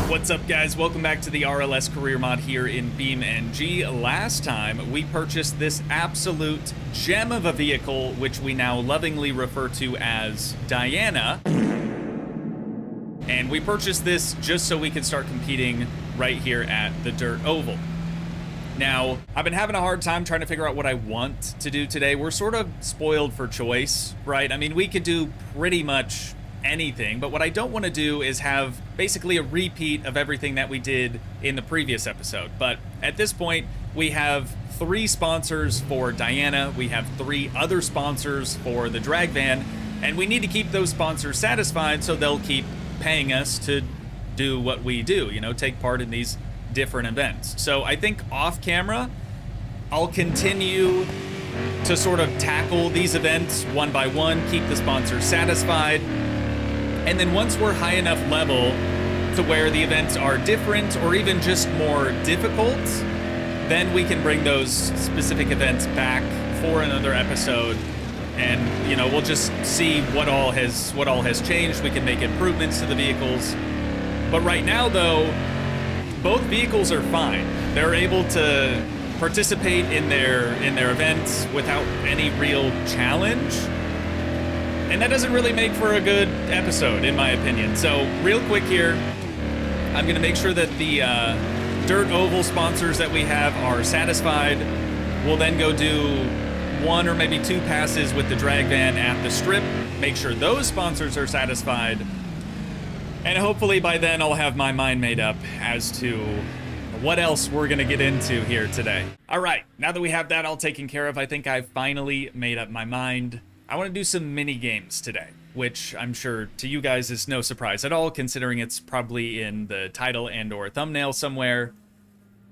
What's up, guys? Welcome back to the RLS career mod here in beamng. Last time, we purchased this absolute gem of a vehicle, which we now lovingly refer to as Diana. And we purchased this just so we could start competing right here at the Dirt Oval. Now, I've been having a hard time trying to figure out what I want to do today. We're sort of spoiled for choice, right? I mean, we could do pretty much anything, but what I don't want to do is have basically a repeat of everything that we did in the previous episode. But at this point, we have 3 sponsors for Diana, we have 3 other sponsors for the drag van, and we need to keep those sponsors satisfied so they'll keep paying us to do what we do, you know, take part in these different events. So I think off camera, I'll continue to sort of tackle these events one by one, keep the sponsors satisfied. And then once we're high enough level to where the events are different or even just more difficult, then we can bring those specific events back for another episode. And, you know, we'll just see what all has changed. We can make improvements to the vehicles. But right now, though, both vehicles are fine. They're able to participate in their events without any real challenge. And that doesn't really make for a good episode, in my opinion. So, real quick here, I'm going to make sure that the Dirt Oval sponsors that we have are satisfied. We'll then go do 1 or maybe 2 passes with the drag van at the strip, make sure those sponsors are satisfied. And hopefully by then I'll have my mind made up as to what else we're going to get into here today. All right, now that we have that all taken care of, I think I've finally made up my mind. I want to do some mini games today, which I'm sure to you guys is no surprise at all, considering it's probably in the title and or thumbnail somewhere.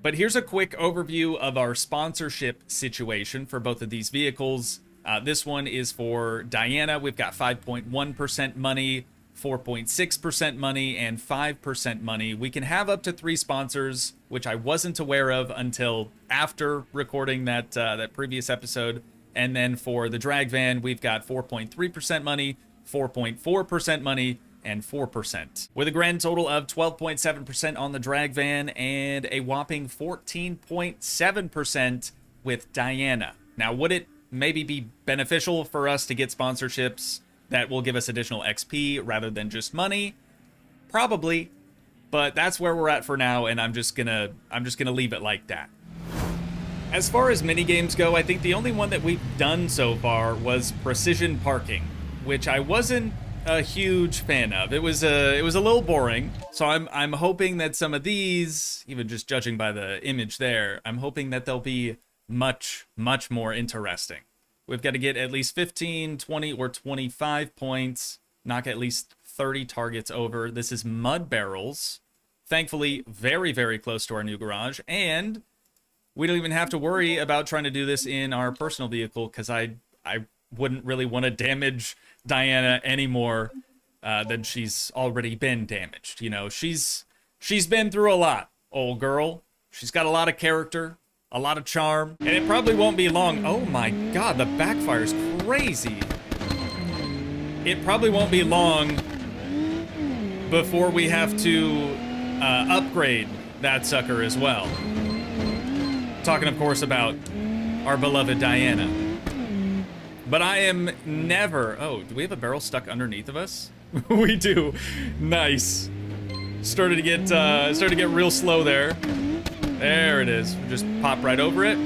But here's a quick overview of our sponsorship situation for both of these vehicles. This one is for Diana. We've got 5.1% money, 4.6% money, and 5% money. We can have up to 3 sponsors, which I wasn't aware of until after recording that previous episode. And then for the drag van, we've got 4.3% money, 4.4% money, and 4%. With a grand total of 12.7% on the drag van and a whopping 14.7% with Diana. Now, would it maybe be beneficial for us to get sponsorships that will give us additional XP rather than just money? Probably, but that's where we're at for now, and I'm just gonna leave it like that. As far as minigames go, I think the only one that we've done so far was precision parking, which I wasn't a huge fan of. It was a little boring, so I'm hoping that some of these, even just judging by the image there, I'm hoping that they'll be much more interesting. We've got to get at least 15, 20, or 25 points, knock at least 30 targets over. This is mud barrels. Thankfully, very close to our new garage, and we don't even have to worry about trying to do this in our personal vehicle, because I wouldn't really want to damage Diana any more than she's already been damaged. You know, she's been through a lot, old girl. She's got a lot of character, a lot of charm, and it probably won't be long. Oh my god, the backfire's crazy. It probably won't be long before we have to upgrade that sucker as well. Talking, of course, about our beloved Diana. But I am never... Oh, do we have a barrel stuck underneath of us? We do. Nice. Started to get real slow there. There it is. Just pop right over it.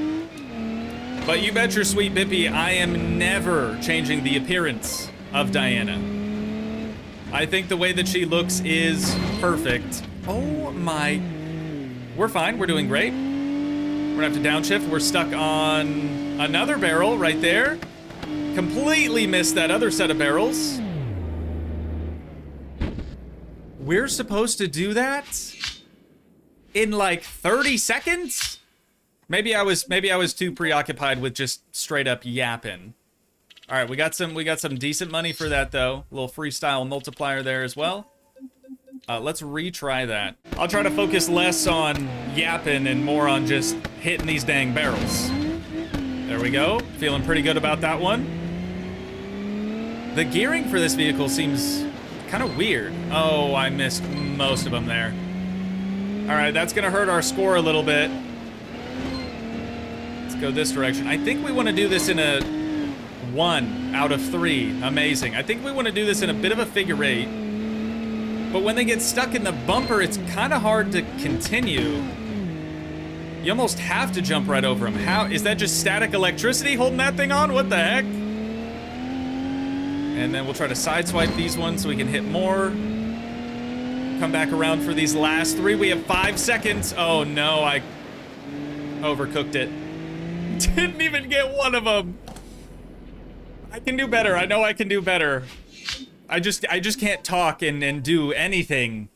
But you bet your sweet Bippy, I am never changing the appearance of Diana. I think the way that she looks is perfect. Oh my... We're fine. We're doing great. We're gonna have to downshift. We're stuck on another barrel right there. Completely missed that other set of barrels. We're supposed to do that in like 30 seconds? Maybe I was too preoccupied with just straight up yapping. All right, we got some decent money for that though. A little freestyle multiplier there as well. Let's retry that. I'll try to focus less on yapping and more on just hitting these dang barrels. There we go. Feeling pretty good about that one. The gearing for this vehicle seems kind of weird. Oh, I missed most of them there. All right, that's gonna hurt our score a little bit. Let's go this direction. I think we want to do this in a 1 out of 3. Amazing. I think we want to do this in a bit of a figure 8. But when they get stuck in the bumper, it's kind of hard to continue. You almost have to jump right over them. How is that? Just static electricity holding that thing on? What the heck? And then we'll try to sideswipe these ones so we can hit more. Come back around for these last 3. We have 5 seconds. Oh no, I overcooked it. Didn't even get one of them. I can do better. I know I can do better. I just can't talk and do anything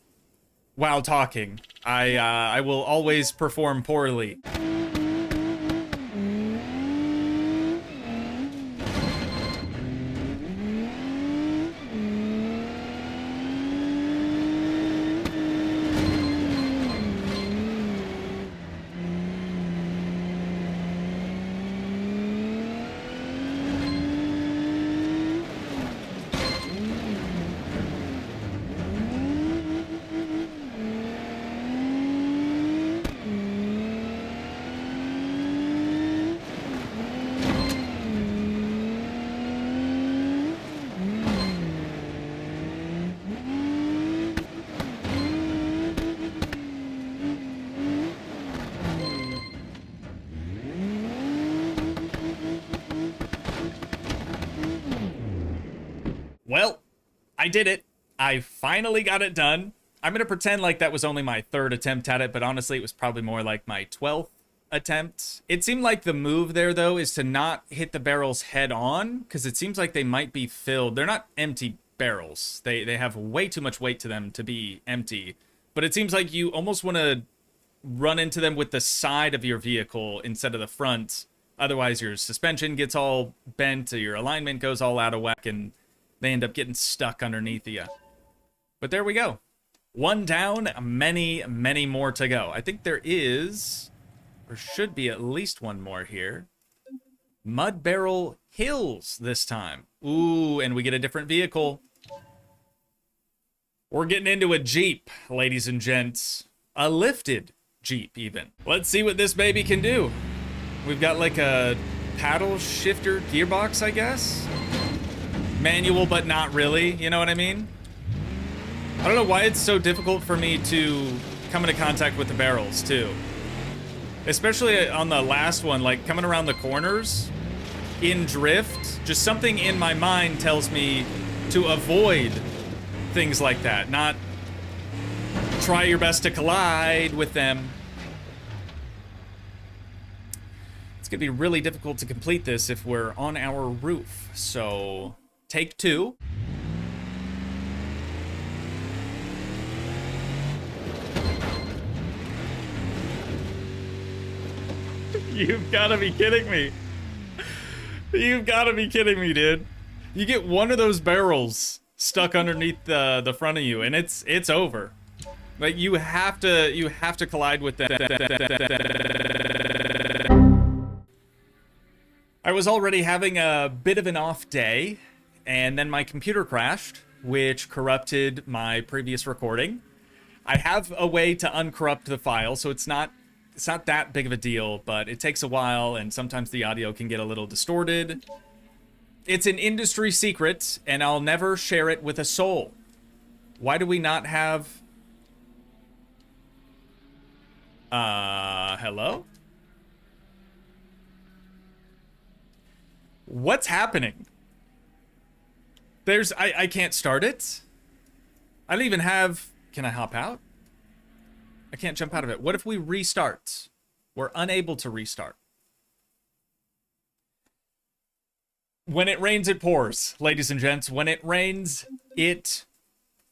while talking. I will always perform poorly. Well, I did it. I finally got it done. I'm going to pretend like that was only my 3rd attempt at it, but honestly, it was probably more like my 12th attempt. It seemed like the move there, though, is to not hit the barrels head on, because it seems like they might be filled. They're not empty barrels. They have way too much weight to them to be empty. But it seems like you almost want to run into them with the side of your vehicle instead of the front. Otherwise, your suspension gets all bent, or your alignment goes all out of whack, and they end up getting stuck underneath you. But there we go. 1 down, many, many more to go. I think there is, or should be at least 1 more here. Mud Barrel Hills this time. Ooh, and we get a different vehicle. We're getting into a Jeep, ladies and gents. A lifted Jeep, even. Let's see what this baby can do. We've got like a paddle shifter gearbox, I guess. Manual, but not really, you know what I mean? I don't know why it's so difficult for me to come into contact with the barrels, too. Especially on the last one, like coming around the corners in drift, just something in my mind tells me to avoid things like that, not try your best to collide with them. It's gonna be really difficult to complete this if we're on our roof, so take 2. You've got to be kidding me. You've got to be kidding me, dude. You get one of those barrels stuck underneath the front of you, and it's over. Like you have to collide with that. I was already having a bit of an off day, and then my computer crashed, which corrupted my previous recording. I have a way to uncorrupt the file, so it's not that big of a deal, but it takes a while, and sometimes the audio can get a little distorted. It's an industry secret, and I'll never share it with a soul. Why do we not have... hello? What's happening? I can't start it. I don't even have... Can I hop out? I can't jump out of it. What if we restart? We're unable to restart. When it rains, it pours, ladies and gents. When it rains, it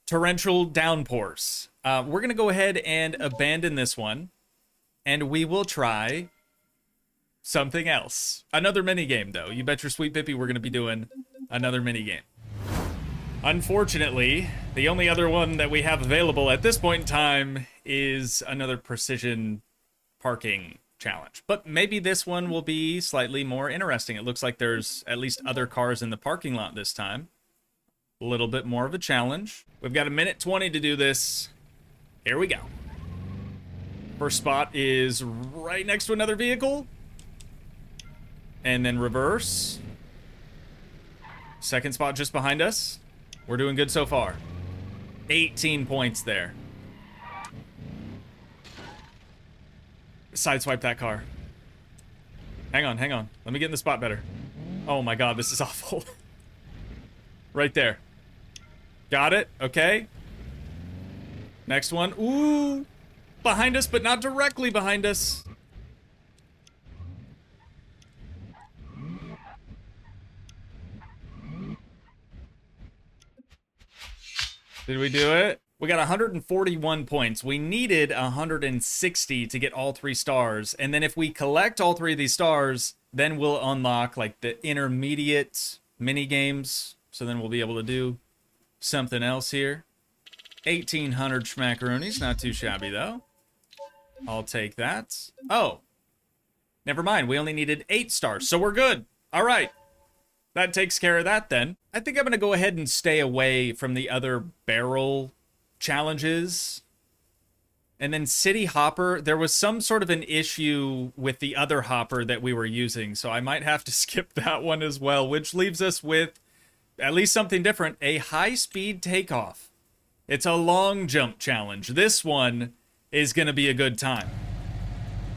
torrential downpours. We're going to go ahead and abandon this one, and we will try something else. Another minigame, though. You bet your sweet Bippy we're going to be doing another minigame. Unfortunately, the only other one that we have available at this point in time is another precision parking challenge. But maybe this one will be slightly more interesting. It looks like there's at least other cars in the parking lot this time. A little bit more of a challenge. We've got 1:20 to do this. Here we go. First spot is right next to another vehicle. And then reverse. Second spot just behind us. We're doing good so far. 18 points there. Sideswipe that car. Hang on, hang on. Let me get in the spot better. Oh my god, this is awful. Right there. Got it. Okay. Next one. Ooh. Behind us, but not directly behind us. Did we do it? We got 141 points. We needed 160 to get all 3 stars. And then if we collect all 3 of these stars, then we'll unlock like the intermediate mini games. So then we'll be able to do something else here. 1,800 schmackaroonies. Not too shabby though. I'll take that. Oh. Never mind. We only needed 8 stars. So we're good. All right. That takes care of that then. I think I'm going to go ahead and stay away from the other barrel challenges. And then City Hopper, there was some sort of an issue with the other hopper that we were using, so I might have to skip that one as well, which leaves us with at least something different, a high-speed takeoff. It's a long jump challenge. This one is going to be a good time.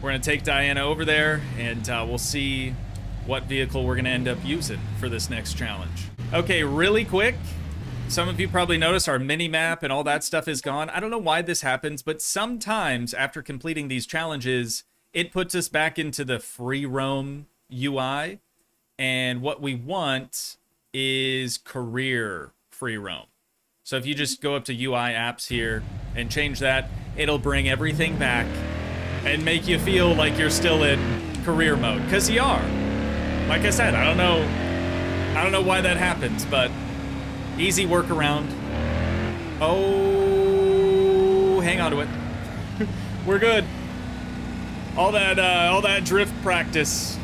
We're going to take Diana over there, and we'll see what vehicle we're going to end up using for this next challenge. Okay, really quick. Some of you probably noticed our mini-map and all that stuff is gone. I don't know why this happens, but sometimes after completing these challenges, it puts us back into the free roam UI. And what we want is career free roam. So if you just go up to UI apps here and change that, it'll bring everything back and make you feel like you're still in career mode, because you are. Like I said, I don't know why that happens, but easy workaround. Oh, hang on to it. We're good. All that drift practice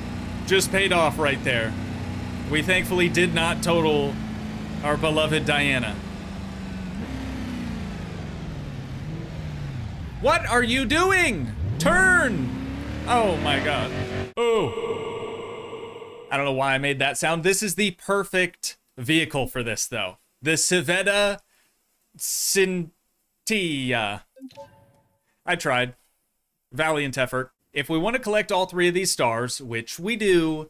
just paid off right there. We thankfully did not total our beloved Diana. What are you doing? Turn! Oh my god. Oh. I don't know why I made that sound. This is the perfect vehicle for this, though. The Civetta Cintia. I tried. Valiant effort. If we want to collect all 3 of these stars, which we do,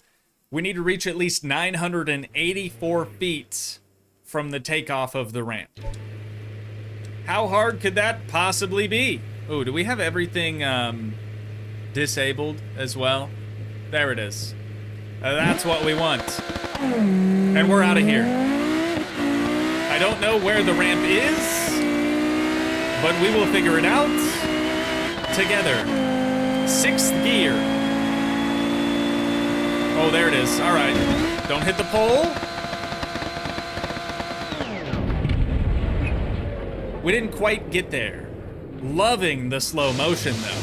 we need to reach at least 984 feet from the takeoff of the ramp. How hard could that possibly be? Oh, do we have everything disabled as well? There it is. That's what we want. And we're out of here. I don't know where the ramp is, but we will figure it out together. 6th gear. Oh, there it is. All right. Don't hit the pole. We didn't quite get there. Loving the slow motion, though.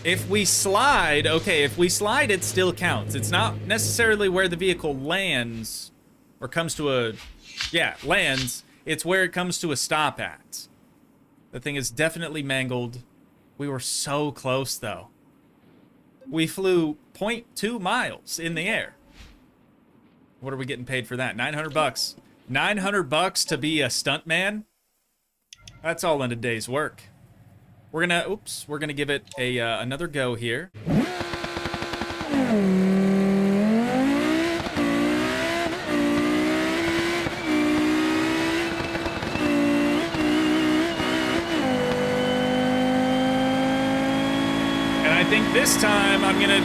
If we slide, okay, if we slide, it still counts. It's not necessarily where the vehicle lands or comes to a, yeah, lands. It's where it comes to a stop at. The thing is definitely mangled. We were so close, though. We flew 0.2 miles in the air. What are we getting paid for that? 900 bucks. 900 bucks to be a stuntman? That's all in a day's work. We're gonna give it a another go here. And I think this time I'm gonna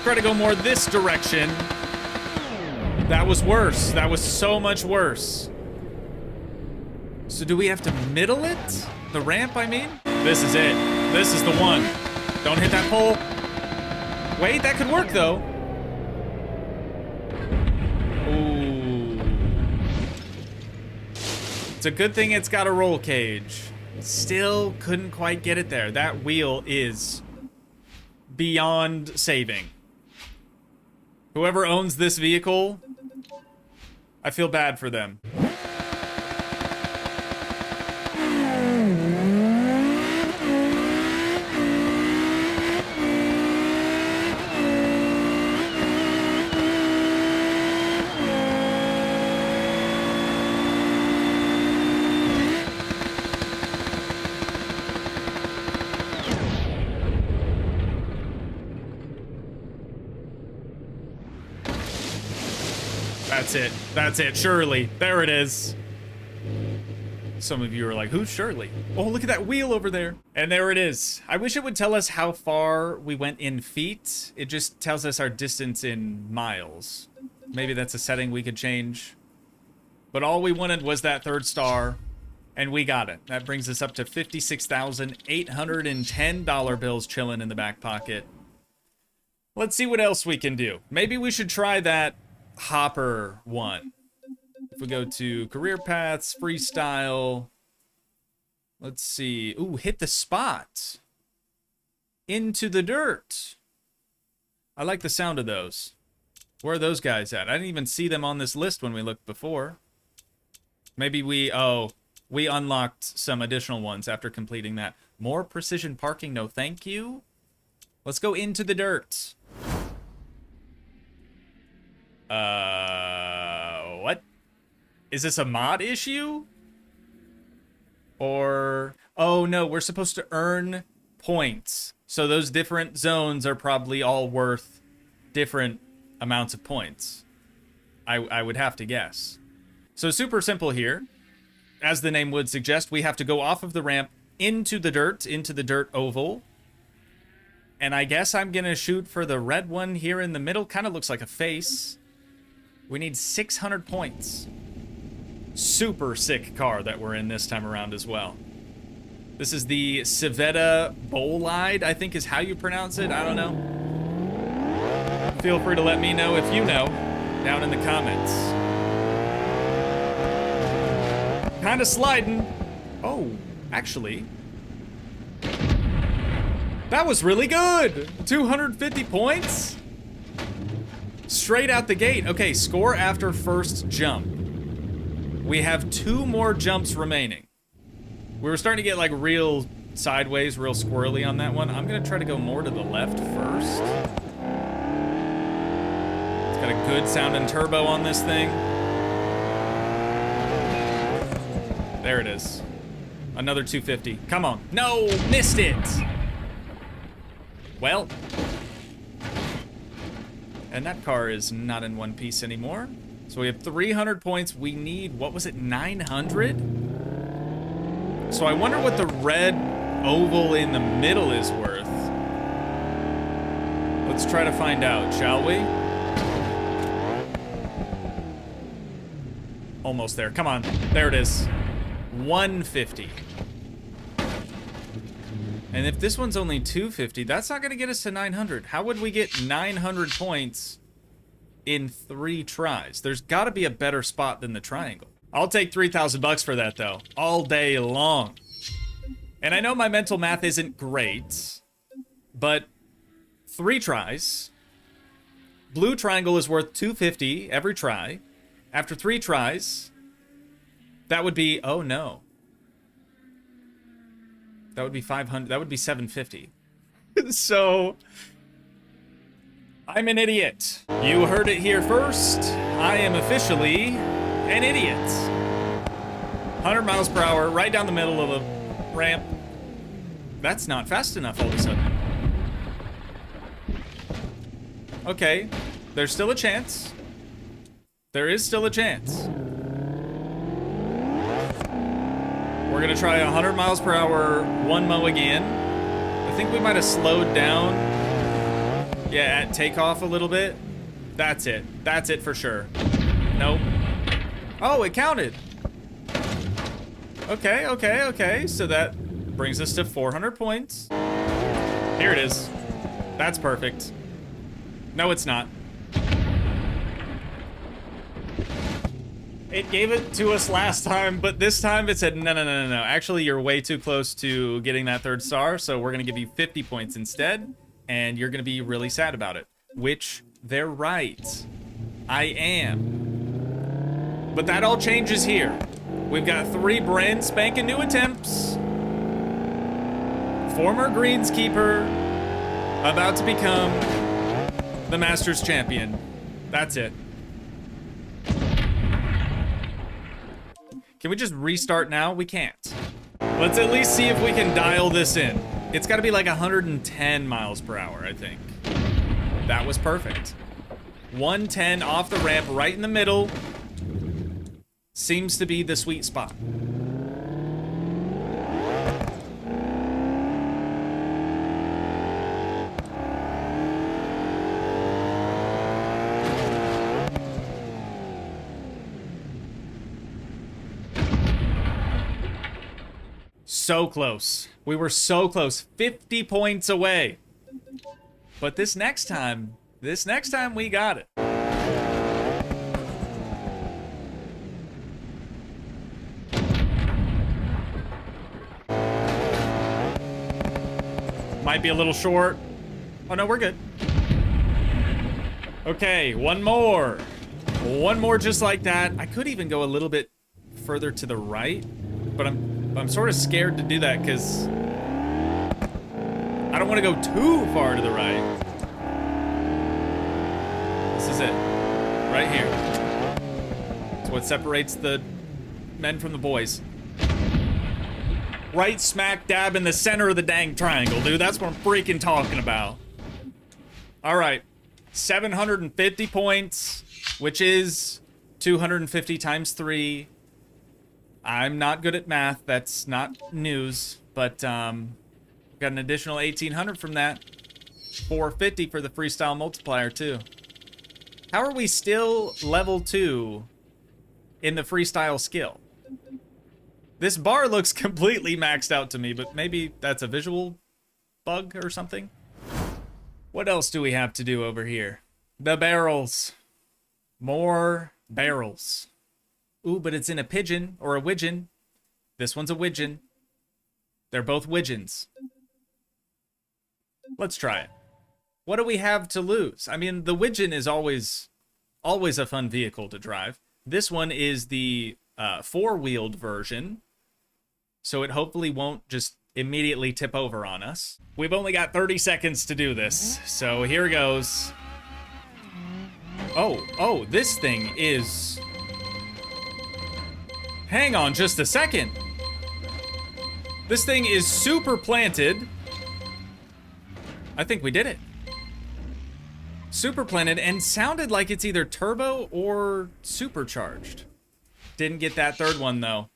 try to go more this direction. That was worse. That was so much worse. So do we have to middle it? The ramp, I mean? This is it. This is the one. Don't hit that pole. Wait, that could work, though. Ooh. It's a good thing it's got a roll cage. Still couldn't quite get it there. That wheel is beyond saving. Whoever owns this vehicle, I feel bad for them. That's it. That's it. Shirley. There it is. Some of you are like, who's Shirley? Oh, look at that wheel over there. And there it is. I wish it would tell us how far we went in feet. It just tells us our distance in miles. Maybe that's a setting we could change. But all we wanted was that third star, and we got it. That brings us up to $56,810 bills chilling in the back pocket. Let's see what else we can do. Maybe we should try that hopper one. If we go to career paths, freestyle, let's see. Ooh, hit the spot. Into the dirt. I like the sound of those. Where are those guys at? I didn't even see them on this list when we looked before. Maybe we unlocked some additional ones after completing that. More precision parking, no thank you. Let's go into the dirt. What? Is this a mod issue? Or, oh no, we're supposed to earn points. So those different zones are probably all worth different amounts of points. I would have to guess. So super simple here. As the name would suggest, we have to go off of the ramp into the dirt oval. And I guess I'm gonna shoot for the red one here in the middle. Kind of looks like a face. We need 600 points. Super sick car that we're in this time around as well. This is the Civetta Bolide, I think is how you pronounce it. I don't know. Feel free to let me know if you know down in the comments. Kind of sliding. Oh, actually. That was really good. 250 points. Straight out the gate. Okay, score after first jump. We have 2 more jumps remaining. We were starting to get like real sideways, real squirrely on that one. I'm gonna try to go more to the left first. It's got a good sounding turbo on this thing. There it is. Another 250. Come on. No, missed it. Well. And that car is not in one piece anymore. So we have 300 points. We need, what was it, 900? So I wonder what the red oval in the middle is worth. Let's try to find out, shall we? Almost there. Come on. There it is. 150. And if this one's only 250, that's not going to get us to 900. How would we get 900 points in 3 tries? There's got to be a better spot than the triangle. I'll take 3,000 bucks for that though, all day long. And I know my mental math isn't great, but 3 tries. Blue triangle is worth 250 every try. After 3 tries, that would be, oh no. That would be 500, that would be 750. So, I'm an idiot. You heard it here first. I am officially an idiot. 100 miles per hour, right down the middle of a ramp. That's not fast enough all of a sudden. Okay, there's still a chance. There is still a chance. We're gonna try 100 miles per hour, 1 mo again. I think we might have slowed down. Yeah, at takeoff a little bit. That's it. That's it for sure. Nope. Oh, it counted. Okay, okay, okay. So that brings us to 400 points. Here it is. That's perfect. No, it's not. It gave it to us last time, but this time it said, no, no, no, no, no. Actually, you're way too close to getting that 3rd star, so we're going to give you 50 points instead, and you're going to be really sad about it. Which, they're right. I am. But that all changes here. We've got 3 brand spanking new attempts. Former greenskeeper, about to become the Masters champion. That's it. Can we just restart now? We can't. Let's at least see if we can dial this in. It's got to be like 110 miles per hour, I think. That was perfect. 110 off the ramp, right in the middle. Seems to be the sweet spot. So close. We were so close. 50 points away. But this next time we got it. Might be a little short. Oh no, we're good. Okay, one more. One more just like that. I could even go a little bit further to the right, but I'm sort of scared to do that because I don't want to go too far to the right. This is it. Right here. It's what separates the men from the boys. Right smack dab in the center of the dang triangle, dude. That's what I'm freaking talking about. All right. 750 points, which is 250 times 3. I'm not good at math. That's not news. But got an additional 1,800 from that. 450 for the freestyle multiplier, too. How are we still level 2 in the freestyle skill? This bar looks completely maxed out to me, but maybe that's a visual bug or something. What else do we have to do over here? The barrels. More barrels. Ooh, but it's in a pigeon or a widgeon. This one's a widgeon. They're both widgeons. Let's try it. What do we have to lose? I mean, the widgeon is always a fun vehicle to drive. This one is the four-wheeled version, so it hopefully won't just immediately tip over on us. We've only got 30 seconds to do this, so here goes. Oh, this thing is... Hang on just a second. This thing is super planted. I think we did it. Super planted and sounded like it's either turbo or supercharged. Didn't get that third one though.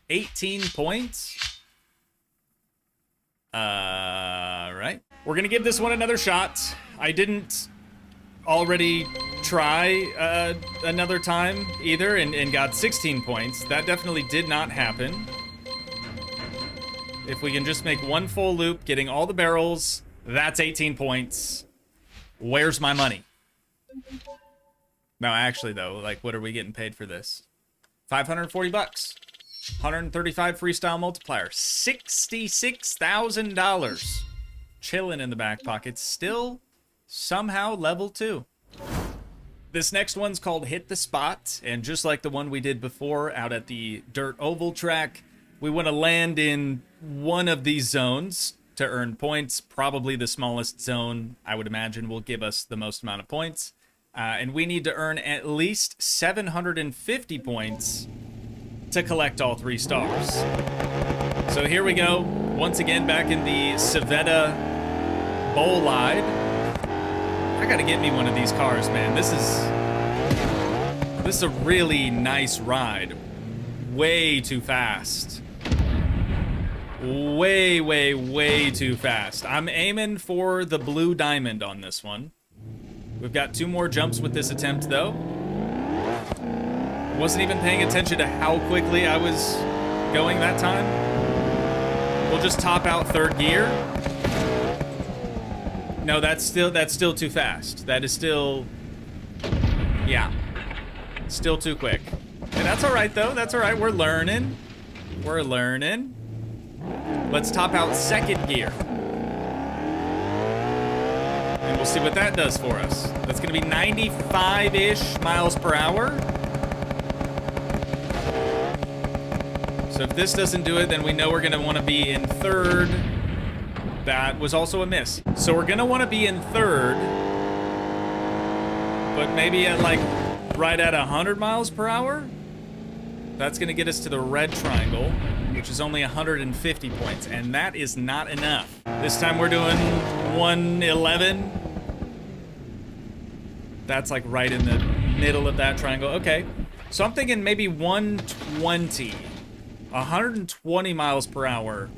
18 points. Right. We're gonna give this one another shot. I didn't already try another time either and got 16 points. That definitely did not happen. If we can just make one full loop, getting all the barrels, that's 18 points. Where's my money? No, actually though, like what are we getting paid for this? 540 bucks. 135 freestyle multiplier. $66,000. Chilling in the back pocket. Still somehow level 2. This next one's called Hit the Spot, and just like the one we did before out at the dirt oval track, we want to land in one of these zones to earn points. Probably the smallest zone, I would imagine, will give us the most amount of points. And we need to earn at least 750 points to collect all 3 stars. So here we go. Once again, back in the Civetta Bolide. I gotta get me one of these cars, man. This is a really nice ride. Way too fast. Way too fast. I'm aiming for the blue diamond on this one. We've got 2 more jumps with this attempt, though. Wasn't even paying attention to how quickly I was going that time. We'll just top out 3rd gear. No, that's still too fast. That is still, yeah, still too quick. And that's all right, though. That's all right. We're learning. We're learning. Let's top out 2nd gear. And we'll see what that does for us. That's going to be 95-ish miles per hour. So if this doesn't do it, then we know we're going to want to be in 3rd. That was also a miss. So we're going to want to be in 3rd. But maybe at like right at 100 miles per hour. That's going to get us to the red triangle, which is only 150 points, and that is not enough. This time we're doing 111. That's like right in the middle of that triangle. Okay. So I'm thinking maybe 120. 120 miles per hour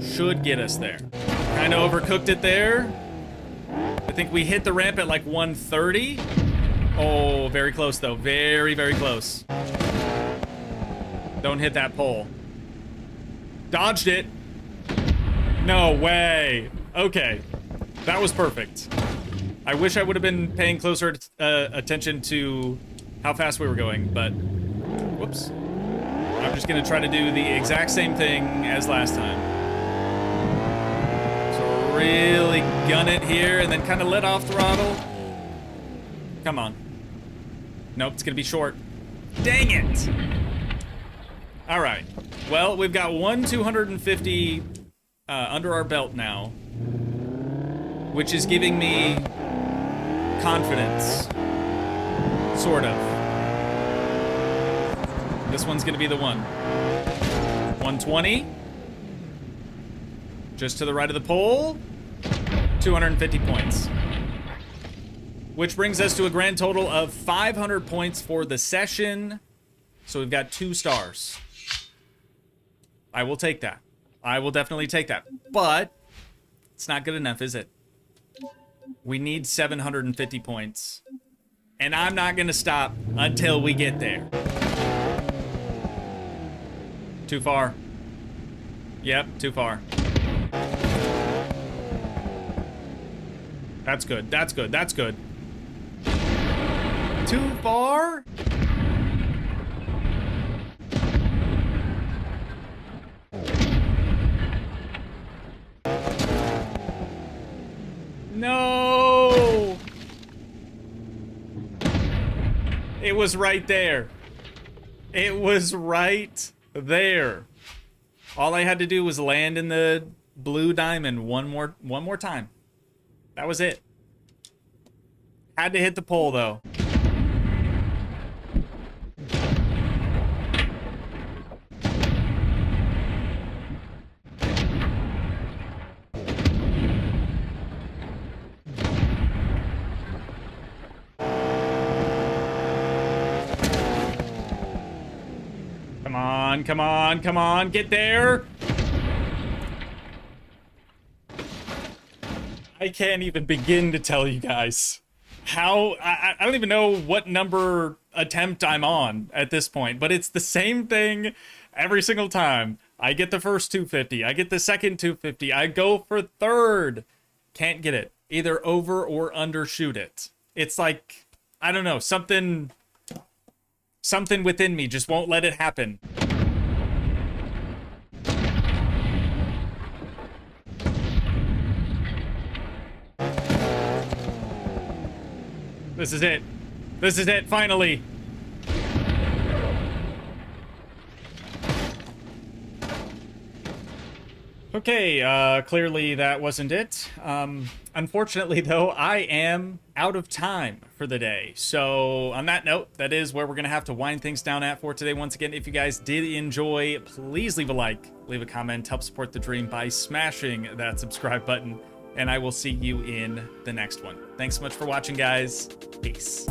should get us there. Kind of overcooked it there. I think we hit the ramp at like 130. Oh, very close though. Very, very close. Don't hit that pole. Dodged it. No way. Okay. That was perfect. I wish I would have been paying closer attention to how fast we were going, but whoops. I'm just gonna try to do the exact same thing as last time. So really gun it here and then kind of let off throttle. Come on. Nope, it's gonna be short. Dang it! All right. Well, we've got 250 under our belt now, which is giving me confidence, sort of. This one's gonna be the one. 120. Just to the right of the pole. 250 points. Which brings us to a grand total of 500 points for the session. So we've got 2 stars. I will take that. I will definitely take that. But it's not good enough, is it? We need 750 points. And I'm not gonna stop until we get there. Too far. Yep, too far. That's good, that's good, that's good. Too far? No! It was right there. It was right there. All I had to do was land in the blue diamond one more time. That was it. Had to hit the pole though. Come on, come on, come on, get there. I can't even begin to tell you guys how, I don't even know what number attempt I'm on at this point, but it's the same thing every single time. I get the first 250, I get the second 250, I go for third. Can't get it. Either over or undershoot it. It's like, I don't know, something within me just won't let it happen. This is it. This is it, finally. Okay, clearly that wasn't it. Unfortunately, though, I am out of time for the day. So, on that note, that is where we're going to have to wind things down at for today. Once again, if you guys did enjoy, please leave a like, leave a comment, help support the dream by smashing that subscribe button. And I will see you in the next one. Thanks so much for watching, guys. Peace.